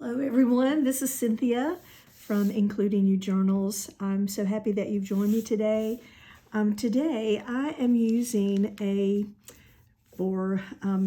Hello everyone, this is Cynthia from Including You Journals. I'm so happy that you've joined me today. Today I am using for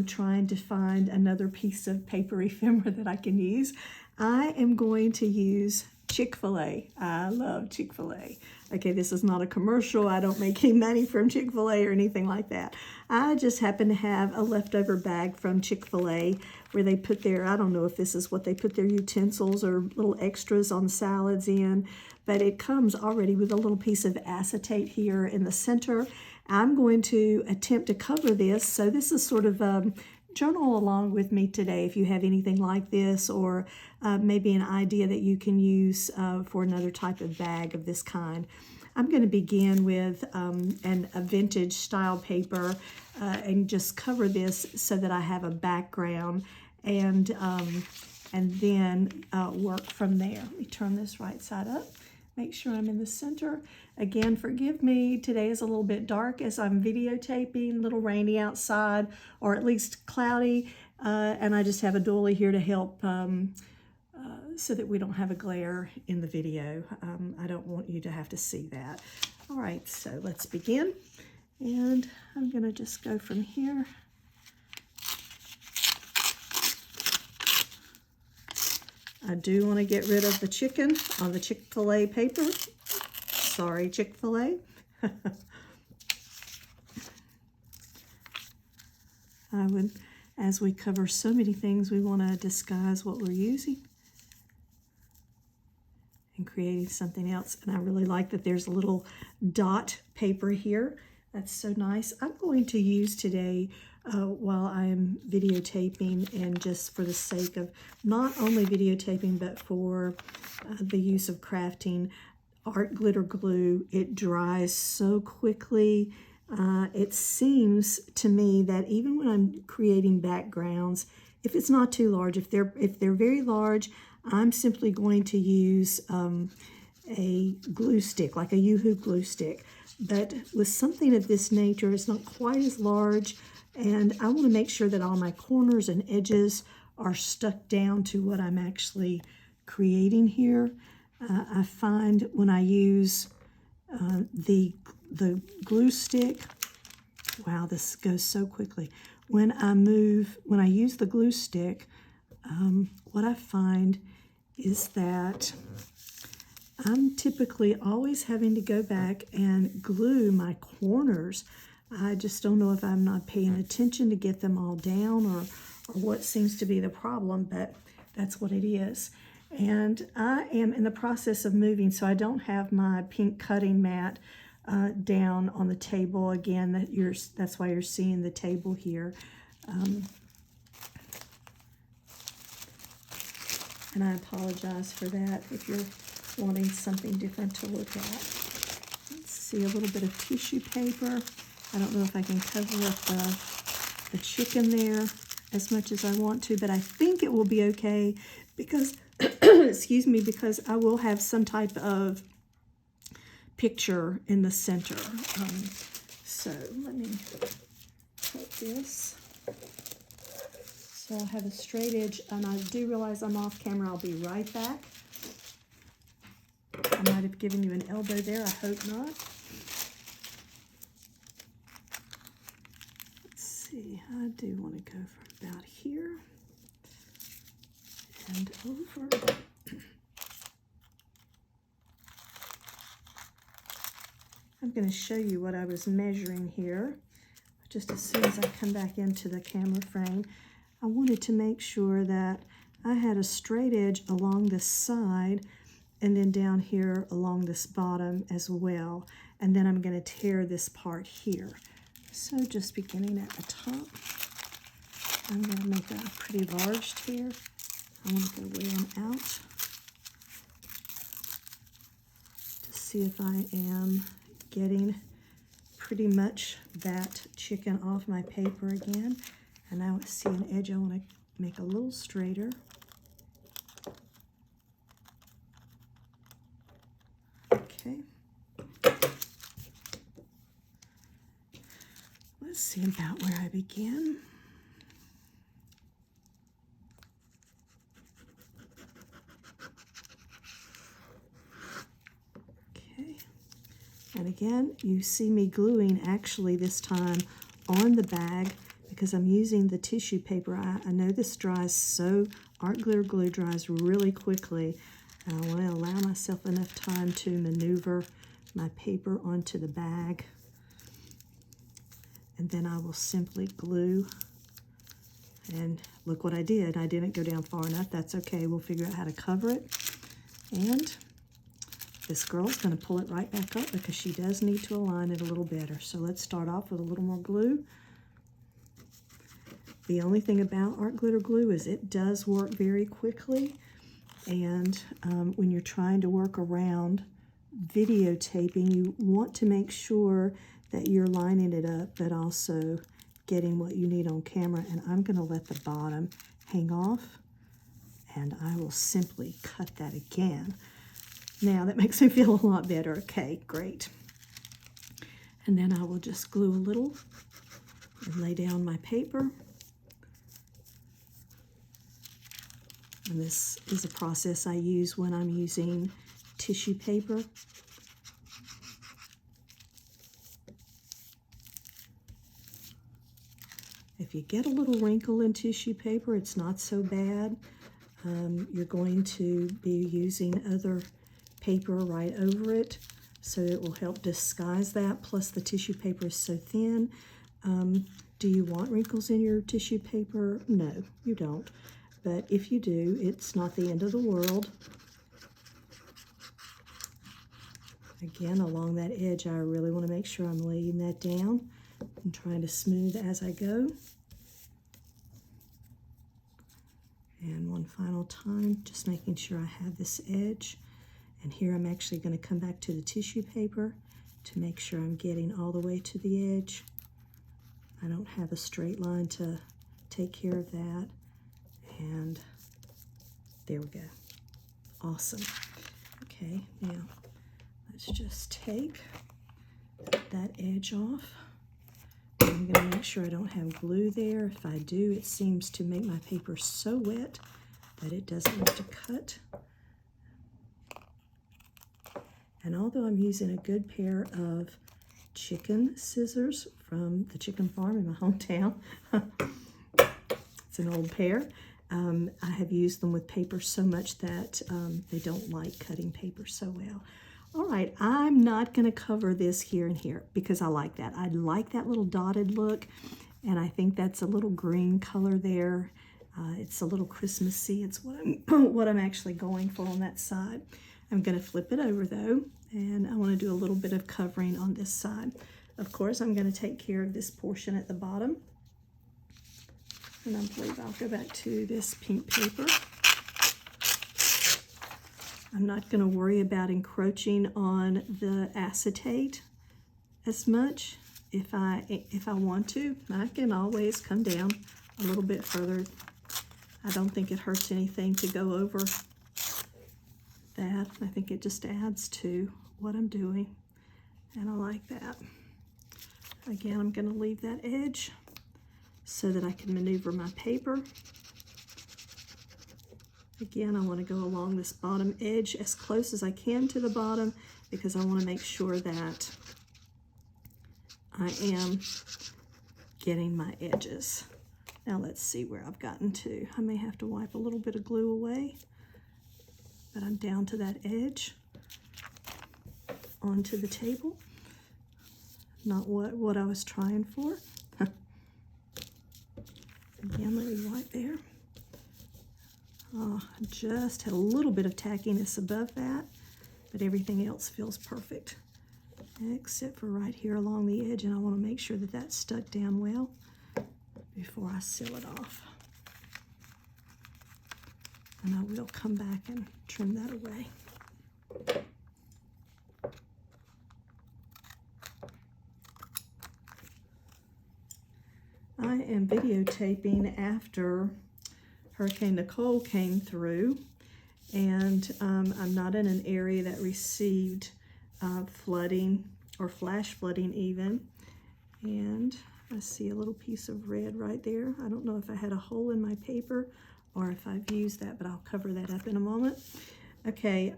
trying to find another piece of paper ephemera that I can use. I am going to use Chick-fil-A. I love Chick-fil-A. Okay, this is not a commercial. I don't make any money from Chick-fil-A or anything like that. I just happen to have a leftover bag from Chick-fil-A where they put their, I don't know if this is what they put their utensils or little extras on salads in, but it comes already with a little piece of acetate here in the center. I'm going to attempt to cover this. So this is sort of journal along with me today if you have anything like this, or maybe an idea that you can use for another type of bag of this kind. I'm going to begin with a vintage style paper and just cover this so that I have a background, and then work from there. Let me turn this right side up. Make sure I'm in the center. Again, forgive me, today is a little bit dark as I'm videotaping, a little rainy outside, or at least cloudy, and I just have a doily here to help so that we don't have a glare in the video. I don't want you to have to see that. All right, so let's begin. And I'm gonna just go from here. I do want to get rid of the chicken on the Chick-fil-A paper. Sorry, Chick-fil-A. As we cover so many things, we want to disguise what we're using and creating something else. And I really like that there's a little dot paper here. That's so nice. I'm going to use today, while I'm videotaping, and just for the sake of not only videotaping, but for the use of crafting, art glitter glue. It dries so quickly. It seems to me that even when I'm creating backgrounds, if it's not too large, if they're very large, I'm simply going to use a glue stick, like a Yoo-hoo glue stick. But with something of this nature, it's not quite as large, and I want to make sure that all my corners and edges are stuck down to what I'm actually creating here. I find when I use the glue stick, wow, this goes so quickly. When I use the glue stick, what I find is that I'm typically always having to go back and glue my corners. I just don't know if I'm not paying attention to get them all down, or what seems to be the problem, but that's what it is. And I am in the process of moving, so I don't have my pink cutting mat down on the table. Again, that's why you're seeing the table here. And I apologize for that if you're wanting something different to look at. Let's see, a little bit of tissue paper. I don't know if I can cover up the chicken there as much as I want to, but I think it will be okay because, excuse me, because I will have some type of picture in the center. So let me put this. So I'll have a straight edge, and I do realize I'm off camera. I'll be right back. I might have given you an elbow there. I hope not. Let's see. I do want to go from about here and over. I'm going to show you what I was measuring here. Just as soon as I come back into the camera frame, I wanted to make sure that I had a straight edge along this side, and then down here along this bottom as well. And then I'm going to tear this part here. So just beginning at the top, I'm going to make a pretty large tear. I want to go way on out to see if I am getting pretty much that chicken off my paper again. And now I see an edge I want to make a little straighter. Okay. Let's see about where I begin. And again, you see me gluing actually this time on the bag because I'm using the tissue paper. I know this dries Art Glitter Glue dries really quickly. I want to allow myself enough time to maneuver my paper onto the bag. And then I will simply glue. And look what I did. I didn't go down far enough. That's okay. We'll figure out how to cover it. And this girl's going to pull it right back up because she does need to align it a little better. So let's start off with a little more glue. The only thing about Art Glitter Glue is it does work very quickly. And when you're trying to work around videotaping, you want to make sure that you're lining it up, but also getting what you need on camera. And I'm going to let the bottom hang off, and I will simply cut that again. Now that makes me feel a lot better. Okay, great. And then I will just glue a little and lay down my paper. And this is a process I use when I'm using tissue paper. If you get a little wrinkle in tissue paper, it's not so bad. You're going to be using other paper right over it, so it will help disguise that. Plus the tissue paper is so thin. Do you want wrinkles in your tissue paper? No, you don't. But if you do, it's not the end of the world. Again, along that edge, I really want to make sure I'm laying that down and trying to smooth as I go. And one final time, just making sure I have this edge. And here I'm actually going to come back to the tissue paper to make sure I'm getting all the way to the edge. I don't have a straight line to take care of that. And there we go. Awesome. Okay, now let's just take that edge off. I'm going to make sure I don't have glue there. If I do, it seems to make my paper so wet that it doesn't want to cut. And although I'm using a good pair of chicken scissors from the chicken farm in my hometown, it's an old pair, I have used them with paper so much that they don't like cutting paper so well. All right, I'm not going to cover this here and here because I like that. I like that little dotted look, and I think that's a little green color there. It's a little Christmassy. It's what I'm actually going for on that side. I'm going to flip it over though, and I want to do a little bit of covering on this side. Of course, I'm going to take care of this portion at the bottom. And I believe I'll go back to this pink paper. I'm not going to worry about encroaching on the acetate as much. If I want to, I can always come down a little bit further. I don't think it hurts anything to go over that. I think it just adds to what I'm doing, and I like that. Again, I'm going to leave that edge so that I can maneuver my paper. Again, I want to go along this bottom edge as close as I can to the bottom because I want to make sure that I am getting my edges. Now let's see where I've gotten to. I may have to wipe a little bit of glue away, but I'm down to that edge onto the table. Not what I was trying for. Again, let me wipe there. Oh, I just had a little bit of tackiness above that, but everything else feels perfect, except for right here along the edge, and I want to make sure that that's stuck down well before I seal it off. And I will come back and trim that away. I am videotaping after Hurricane Nicole came through, and I'm not in an area that received flooding or flash flooding even. And I see a little piece of red right there. I don't know if I had a hole in my paper or if I've used that, but I'll cover that up in a moment. Okay,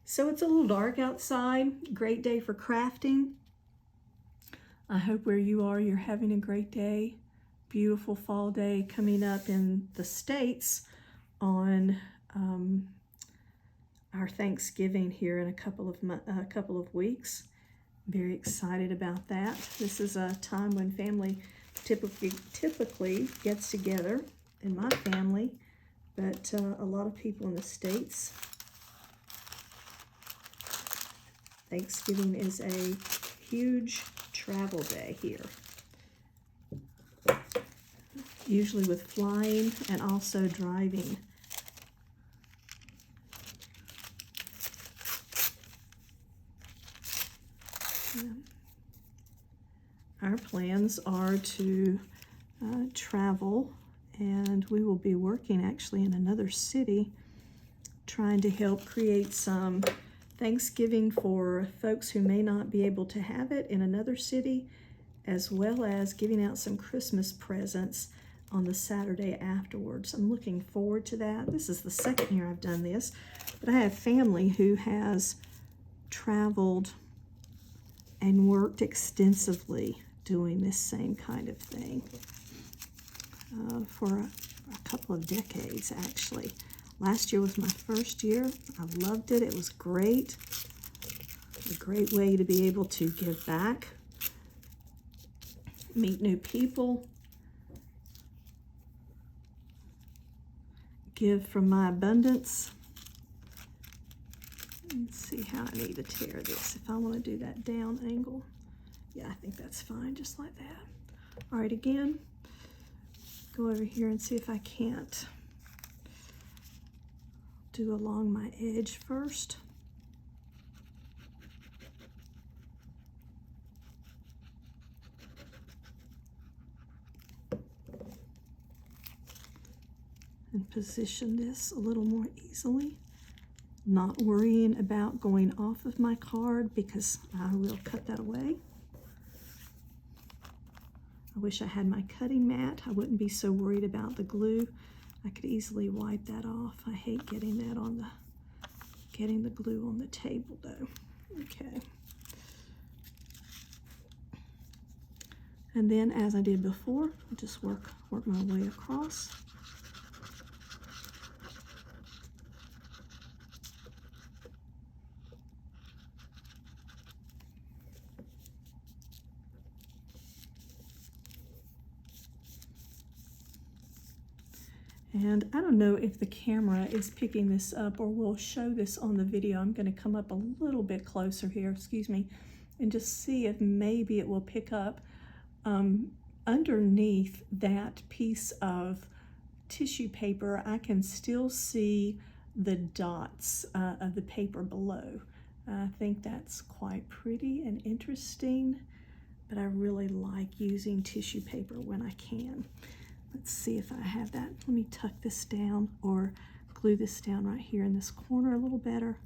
So it's a little dark outside. Great day for crafting. I hope where you are, you're having a great day. Beautiful fall day coming up in the States on our Thanksgiving here in a couple of weeks. Very excited about that. This is a time when family typically gets together in my family, but a lot of people in the States, Thanksgiving is a huge travel day here. Usually with flying and also driving. Our plans are to travel, and we will be working actually in another city, trying to help create some Thanksgiving for folks who may not be able to have it in another city, as well as giving out some Christmas presents on the Saturday afterwards. I'm looking forward to that. This is the second year I've done this, but I have family who has traveled and worked extensively doing this same kind of thing for a couple of decades, actually. Last year was my first year. I loved it. It was great. A great way to be able to give back, meet new people, give from my abundance. Let's see how I need to tear this. If I want to do that down angle, yeah, I think that's fine, just like that. All right, again, go over here and see if I can't do along my edge first. And position this a little more easily. Not worrying about going off of my card because I will cut that away. I wish I had my cutting mat. I wouldn't be so worried about the glue. I could easily wipe that off. I hate getting that on the glue on the table though. Okay. And then as I did before, I'll just work my way across. And I don't know if the camera is picking this up or will show this on the video. I'm going to come up a little bit closer here, excuse me, and just see if maybe it will pick up. Underneath that piece of tissue paper, I can still see the dots of the paper below. I think that's quite pretty and interesting, but I really like using tissue paper when I can. Let's see if I have that. Let me tuck this down or glue this down right here in this corner a little better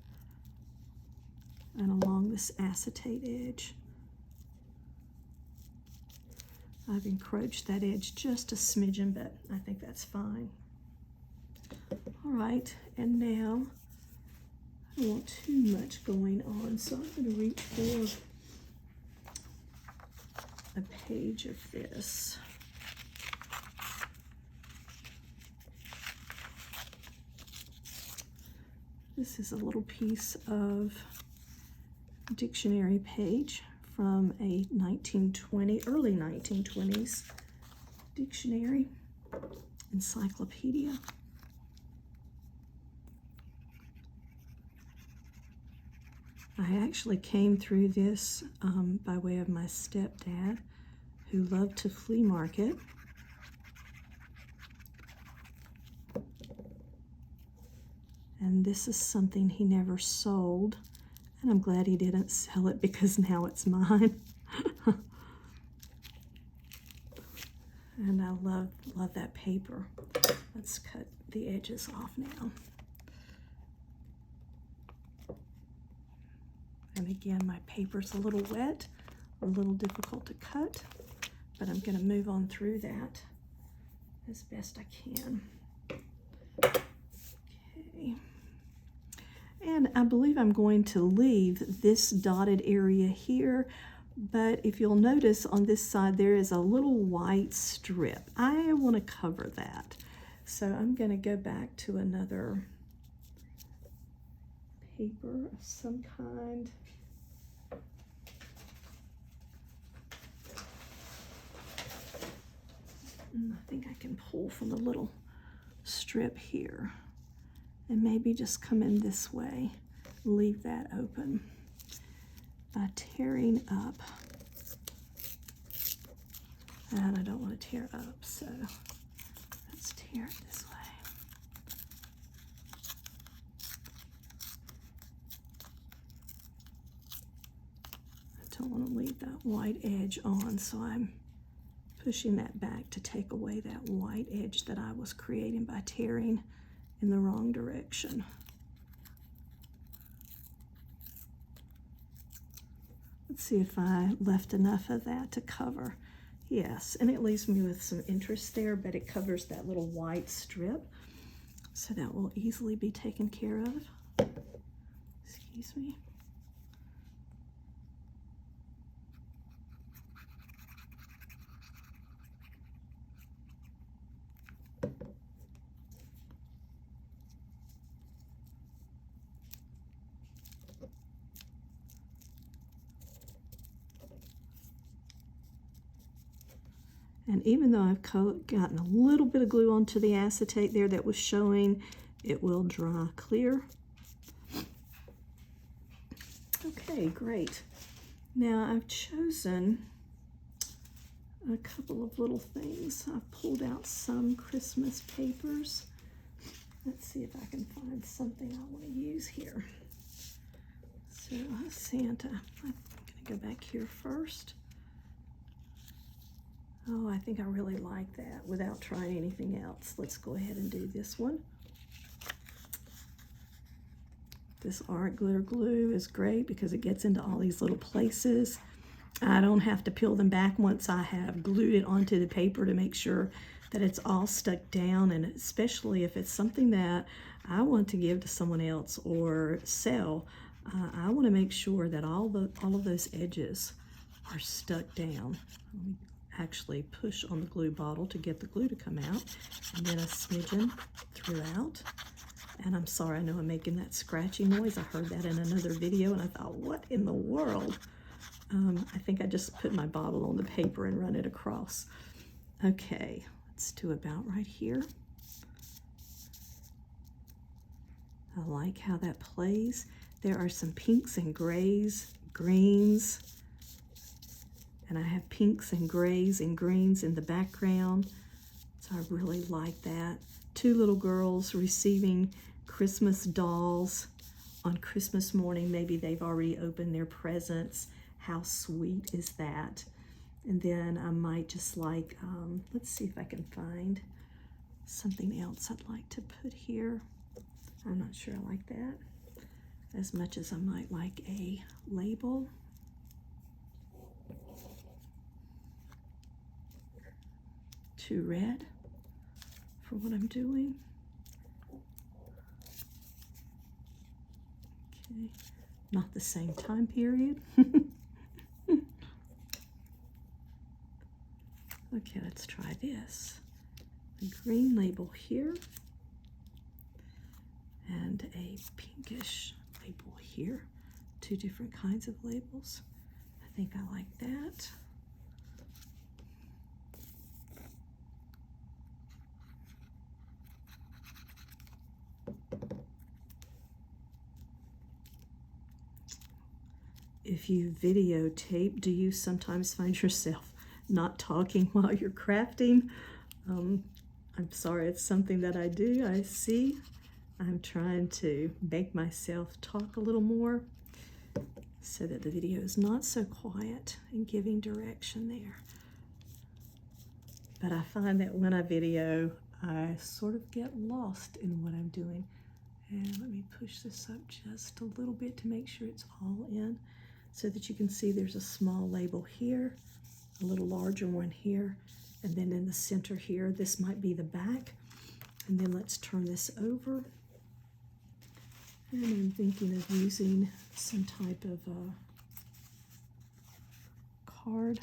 and along this acetate edge. I've encroached that edge just a smidgen, but I think that's fine. All right, and now I don't want too much going on, so I'm going to reach for a page of this. This is a little piece of dictionary page from a early 1920s dictionary, encyclopedia. I actually came through this by way of my stepdad, who loved to flea market. And this is something he never sold, and I'm glad he didn't sell it because now it's mine. And I love that paper. Let's cut the edges off now. And again, my paper's a little wet, a little difficult to cut, but I'm going to move on through that as best I can. Okay. And I believe I'm going to leave this dotted area here, but if you'll notice on this side there is a little white strip. I want to cover that. So I'm going to go back to another paper of some kind. And I think I can pull from the little strip here and maybe just come in this way, leave that open by tearing up. And I don't want to tear up, so let's tear it this way. I don't want to leave that white edge on, so I'm pushing that back to take away that white edge that I was creating by tearing in the wrong direction. Let's see if I left enough of that to cover. Yes, and it leaves me with some interest there, but it covers that little white strip, so that will easily be taken care of. Excuse me. And even though I've gotten a little bit of glue onto the acetate there that was showing, it will dry clear. Okay, great. Now I've chosen a couple of little things. I've pulled out some Christmas papers. Let's see if I can find something I want to use here. So Santa, I'm going to go back here first. Oh, I think I really like that without trying anything else. Let's go ahead and do this one. This art glitter glue is great because it gets into all these little places. I don't have to peel them back once I have glued it onto the paper to make sure that it's all stuck down, and especially if it's something that I want to give to someone else or sell, I want to make sure that all of those edges are stuck down. Let me actually push on the glue bottle to get the glue to come out, and then a smidgen throughout. And I'm sorry, I know I'm making that scratchy noise. I heard that in another video and I thought, what in the world? I think I just put my bottle on the paper and run it across. Okay, let's do about right here. I like how that plays. There are some pinks and grays, greens, and I have pinks and grays and greens in the background. So I really like that. Two little girls receiving Christmas dolls on Christmas morning. Maybe they've already opened their presents. How sweet is that? And then I might just like, let's see if I can find something else I'd like to put here. I'm not sure I like that as much as I might like a label. Too red for what I'm doing. Okay, not the same time period. Okay, let's try this. A green label here and a pinkish label here. Two different kinds of labels. I think I like that. If you videotape, do you sometimes find yourself not talking while you're crafting? I'm sorry, it's something that I do. I see. I'm trying to make myself talk a little more so that the video is not so quiet and giving direction there. But I find that when I video, I sort of get lost in what I'm doing. And let me push this up just a little bit to make sure it's all in, so that you can see there's a small label here, a little larger one here, and then in the center here, this might be the back. And then let's turn this over. And I'm thinking of using some type of card.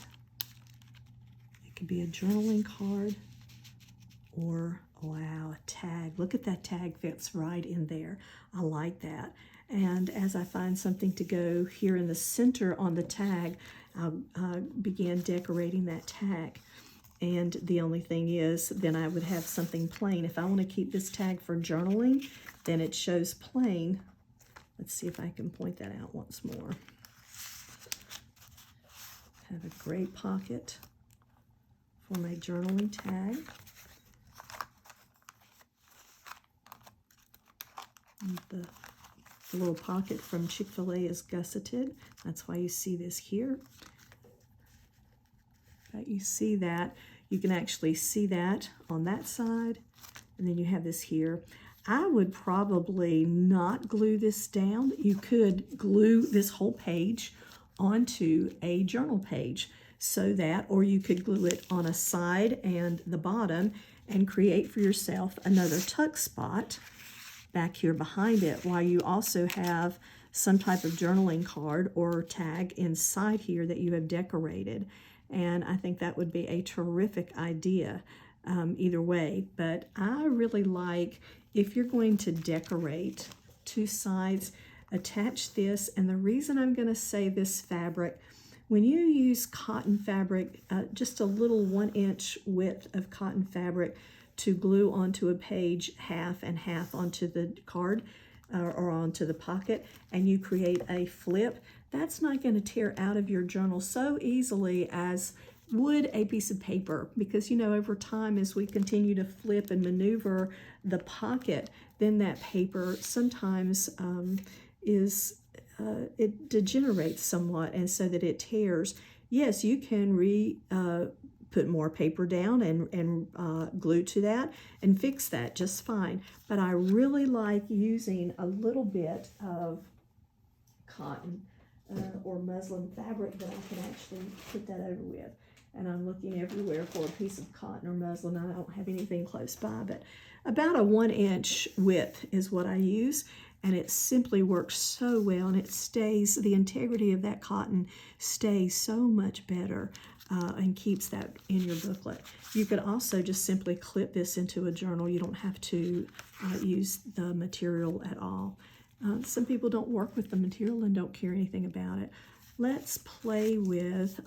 It could be a journaling card or, wow, a tag. Look at that tag fits right in there. I like that. And as I find something to go here in the center on the tag, I'll begin decorating that tag. And the only thing is, then I would have something plain. If I want to keep this tag for journaling, then it shows plain. Let's see if I can point that out once more. Have a gray pocket for my journaling tag. And the little pocket from Chick-fil-A is gusseted. That's why you see this here. But you see that. You can actually see that on that side. And then you have this here. I would probably not glue this down. You could glue this whole page onto a journal page so that, or you could glue it on a side and the bottom and create for yourself another tuck spot back here behind it, while you also have some type of journaling card or tag inside here that you have decorated. And I think that would be a terrific idea either way. But I really like, if you're going to decorate two sides, attach this. And the reason I'm going to say this fabric, when you use cotton fabric, just a little 1-inch width of cotton fabric to glue onto a page, half and half onto the card or onto the pocket, and you create a flip, that's not going to tear out of your journal so easily as would a piece of paper, because you know, over time, as we continue to flip and maneuver the pocket, then that paper sometimes it degenerates somewhat, and so that it tears. Yes, you can put more paper down and glue to that and fix that just fine. But I really like using a little bit of cotton or muslin fabric that I can actually put that over with. And I'm looking everywhere for a piece of cotton or muslin. I don't have anything close by, but about a 1-inch width is what I use. And it simply works so well, and it stays, the integrity of that cotton stays so much better and keeps that in your booklet. You could also just simply clip this into a journal. You don't have to use the material at all. Some people don't work with the material and don't care anything about it. Let's play with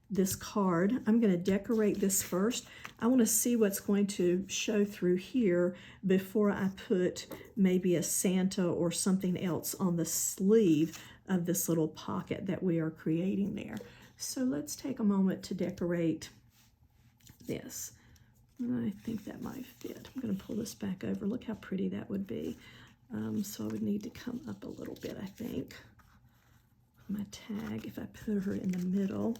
this card. I'm going to decorate this first. I want to see what's going to show through here before I put maybe a Santa or something else on the sleeve of this little pocket that we are creating there. So let's take a moment to decorate this. And I think that might fit. I'm going to pull this back over. Look how pretty that would be. So I would need to come up a little bit, I think. My tag, if I put her in the middle,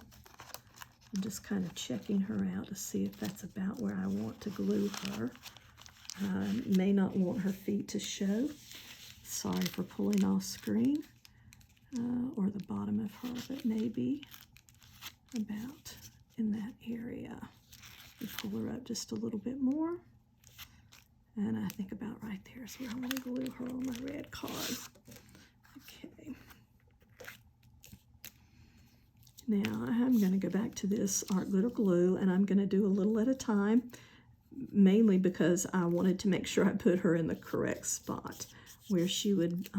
I'm just kind of checking her out to see if that's about where I want to glue her. May not want her feet to show. Sorry for pulling off screen. Or the bottom of her, but maybe about in that area. We pull her up just a little bit more. And I think about right there is where I want to glue her on my red card. Okay. Now I'm going to go back to this art glitter glue, and I'm going to do a little at a time, mainly because I wanted to make sure I put her in the correct spot where she would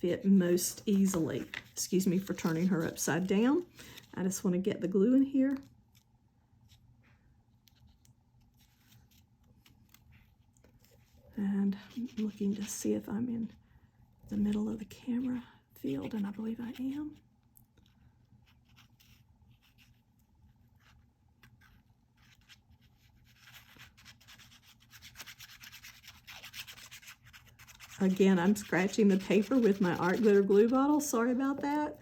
fit most easily. Excuse me for turning her upside down. I just want to get the glue in here. And I'm looking to see if I'm in the middle of the camera field, and I believe I am. Again, I'm scratching the paper with my art glitter glue bottle. Sorry about that.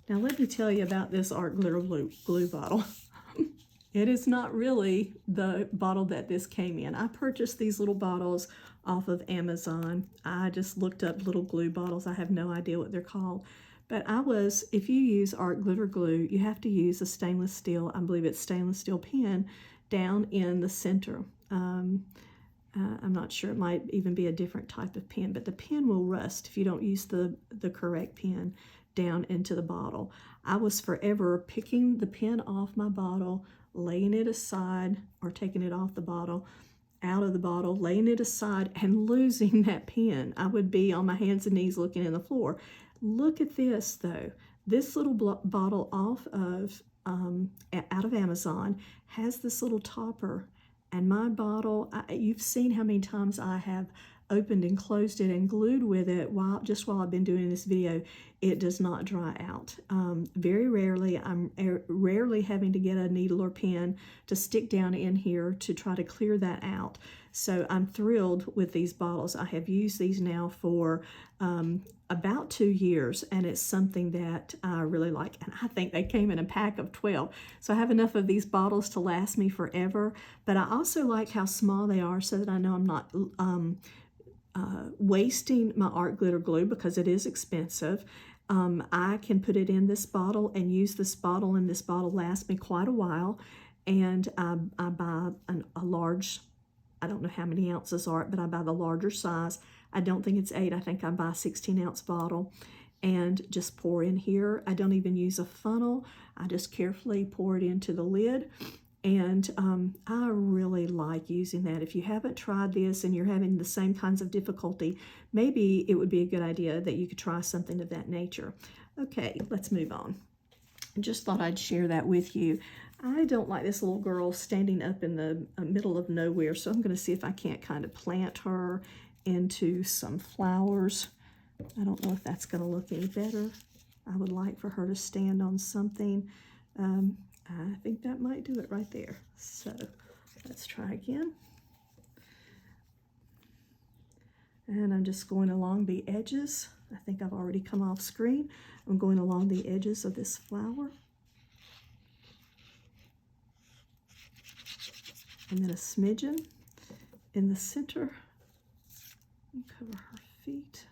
Now let me tell you about this art glitter glue bottle. It is not really the bottle that this came in. I purchased these little bottles off of Amazon. I just looked up little glue bottles. I have no idea what they're called. But if you use art glitter glue, you have to use a stainless steel, I believe it's stainless steel pen, down in the center. I'm not sure, it might even be a different type of pen, but the pen will rust if you don't use the correct pen down into the bottle. I was forever picking the pen off my bottle, laying it aside, or taking it off the bottle, out of the bottle, laying it aside, and losing that pen. I would be on my hands and knees looking in the floor. Look at this though. This little bottle out of Amazon has this little topper, and my bottle, you've seen how many times I have opened and closed it and glued with it while I've been doing this video. It does not dry out. Very rarely, I'm rarely having to get a needle or pen to stick down in here to try to clear that out. So I'm thrilled with these bottles. I have used these now for about 2 years, and it's something that I really like. And I think they came in a pack of 12. So I have enough of these bottles to last me forever. But I also like how small they are, so that I know I'm not wasting my art glitter glue, because it is expensive. I can put it in this bottle and use this bottle, and this bottle lasts me quite a while. And I buy a large, I don't know how many ounces are it, but I buy the larger size. I don't think it's 8. I think I buy a 16-ounce bottle and just pour in here. I don't even use a funnel. I just carefully pour it into the lid. And I really like using that. If you haven't tried this and you're having the same kinds of difficulty, maybe it would be a good idea that you could try something of that nature. Okay, let's move on. I just thought I'd share that with you. I don't like this little girl standing up in the middle of nowhere, so I'm going to see if I can't kind of plant her into some flowers. I don't know if that's going to look any better. I would like for her to stand on something. I think that might do it right there. So let's try again. And I'm just going along the edges. I think I've already come off screen. I'm going along the edges of this flower. And then a smidgen in the center. And cover her feet.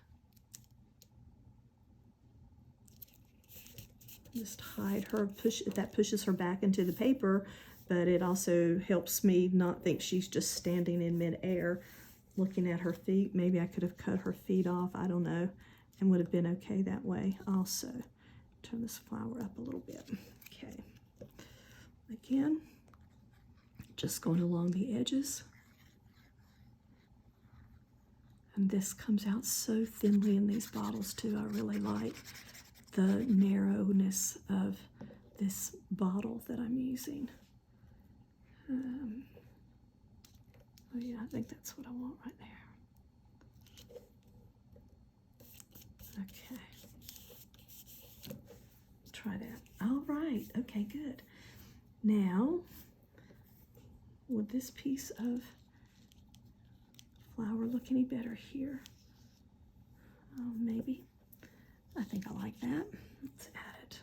Just hide her, that pushes her back into the paper, but it also helps me not think she's just standing in midair looking at her feet. Maybe I could have cut her feet off, I don't know, and would have been okay that way also. Turn this flower up a little bit. Okay. Again, just going along the edges. And this comes out so thinly in these bottles too. I really like the narrowness of this bottle that I'm using. Oh yeah, I think that's what I want right there. Okay. Try that. All right, okay, good. Now, would this piece of flower look any better here? Oh, maybe. I think I like that. Let's add it.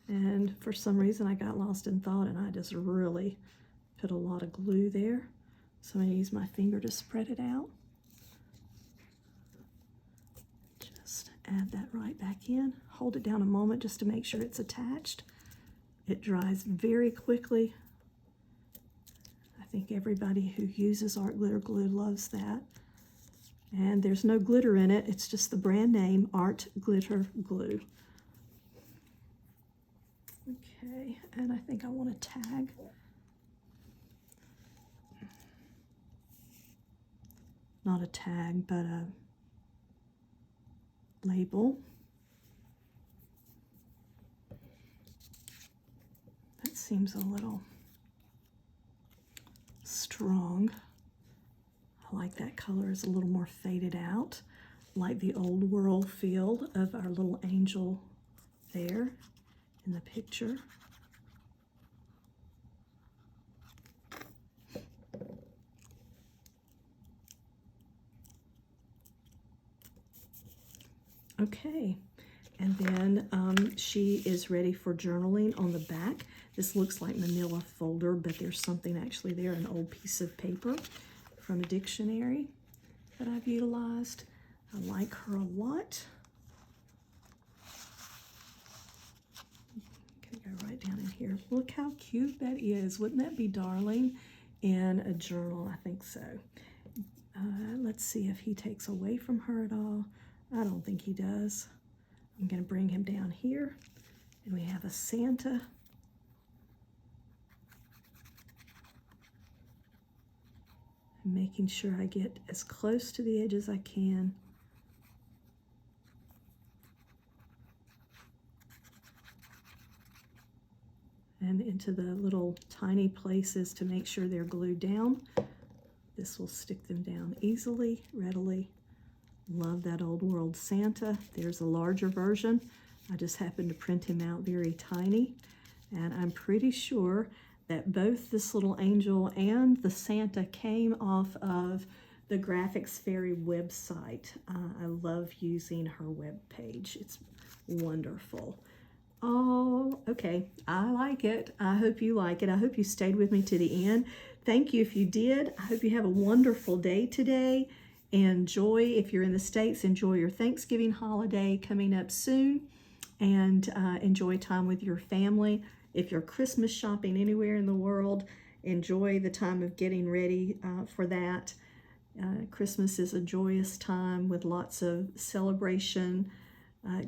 And for some reason I got lost in thought and I just really put a lot of glue there. So I'm going to use my finger to spread it out. Just add that right back in. Hold it down a moment just to make sure it's attached. It dries very quickly. I think everybody who uses art glitter glue loves that. And there's no glitter in it. It's just the brand name Art Glitter Glue. Okay, and I think I want a tag. Not a tag, but a label. That seems a little strong. I like that color. Is a little more faded out, like the old world feel of our little angel there in the picture. Okay, and then she is ready for journaling on the back. This looks like manila folder, but there's something actually there, an old piece of paper from a dictionary that I've utilized. I like her a lot. here. Look how cute that is. Wouldn't that be darling in a journal? I think so. Let's see if he takes away from her at all. I don't think he does. I'm going to bring him down here, and we have a Santa. I'm making sure I get as close to the edge as I can. And into the little tiny places to make sure they're glued down. This will stick them down easily, readily. Love that Old World Santa. There's a larger version. I just happened to print him out very tiny. And I'm pretty sure that both this little angel and the Santa came off of the Graphics Fairy website. I love using her web page. It's wonderful. Oh, okay. I like it. I hope you like it. I hope you stayed with me to the end. Thank you if you did. I hope you have a wonderful day today. Enjoy, if you're in the States, enjoy your Thanksgiving holiday coming up soon. And enjoy time with your family. If you're Christmas shopping anywhere in the world, enjoy the time of getting ready for that. Christmas is a joyous time with lots of celebration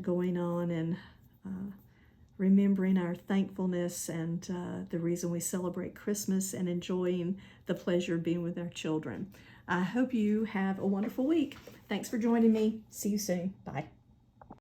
going on, and remembering our thankfulness and the reason we celebrate Christmas, and enjoying the pleasure of being with our children. I hope you have a wonderful week. Thanks for joining me. See you soon. Bye.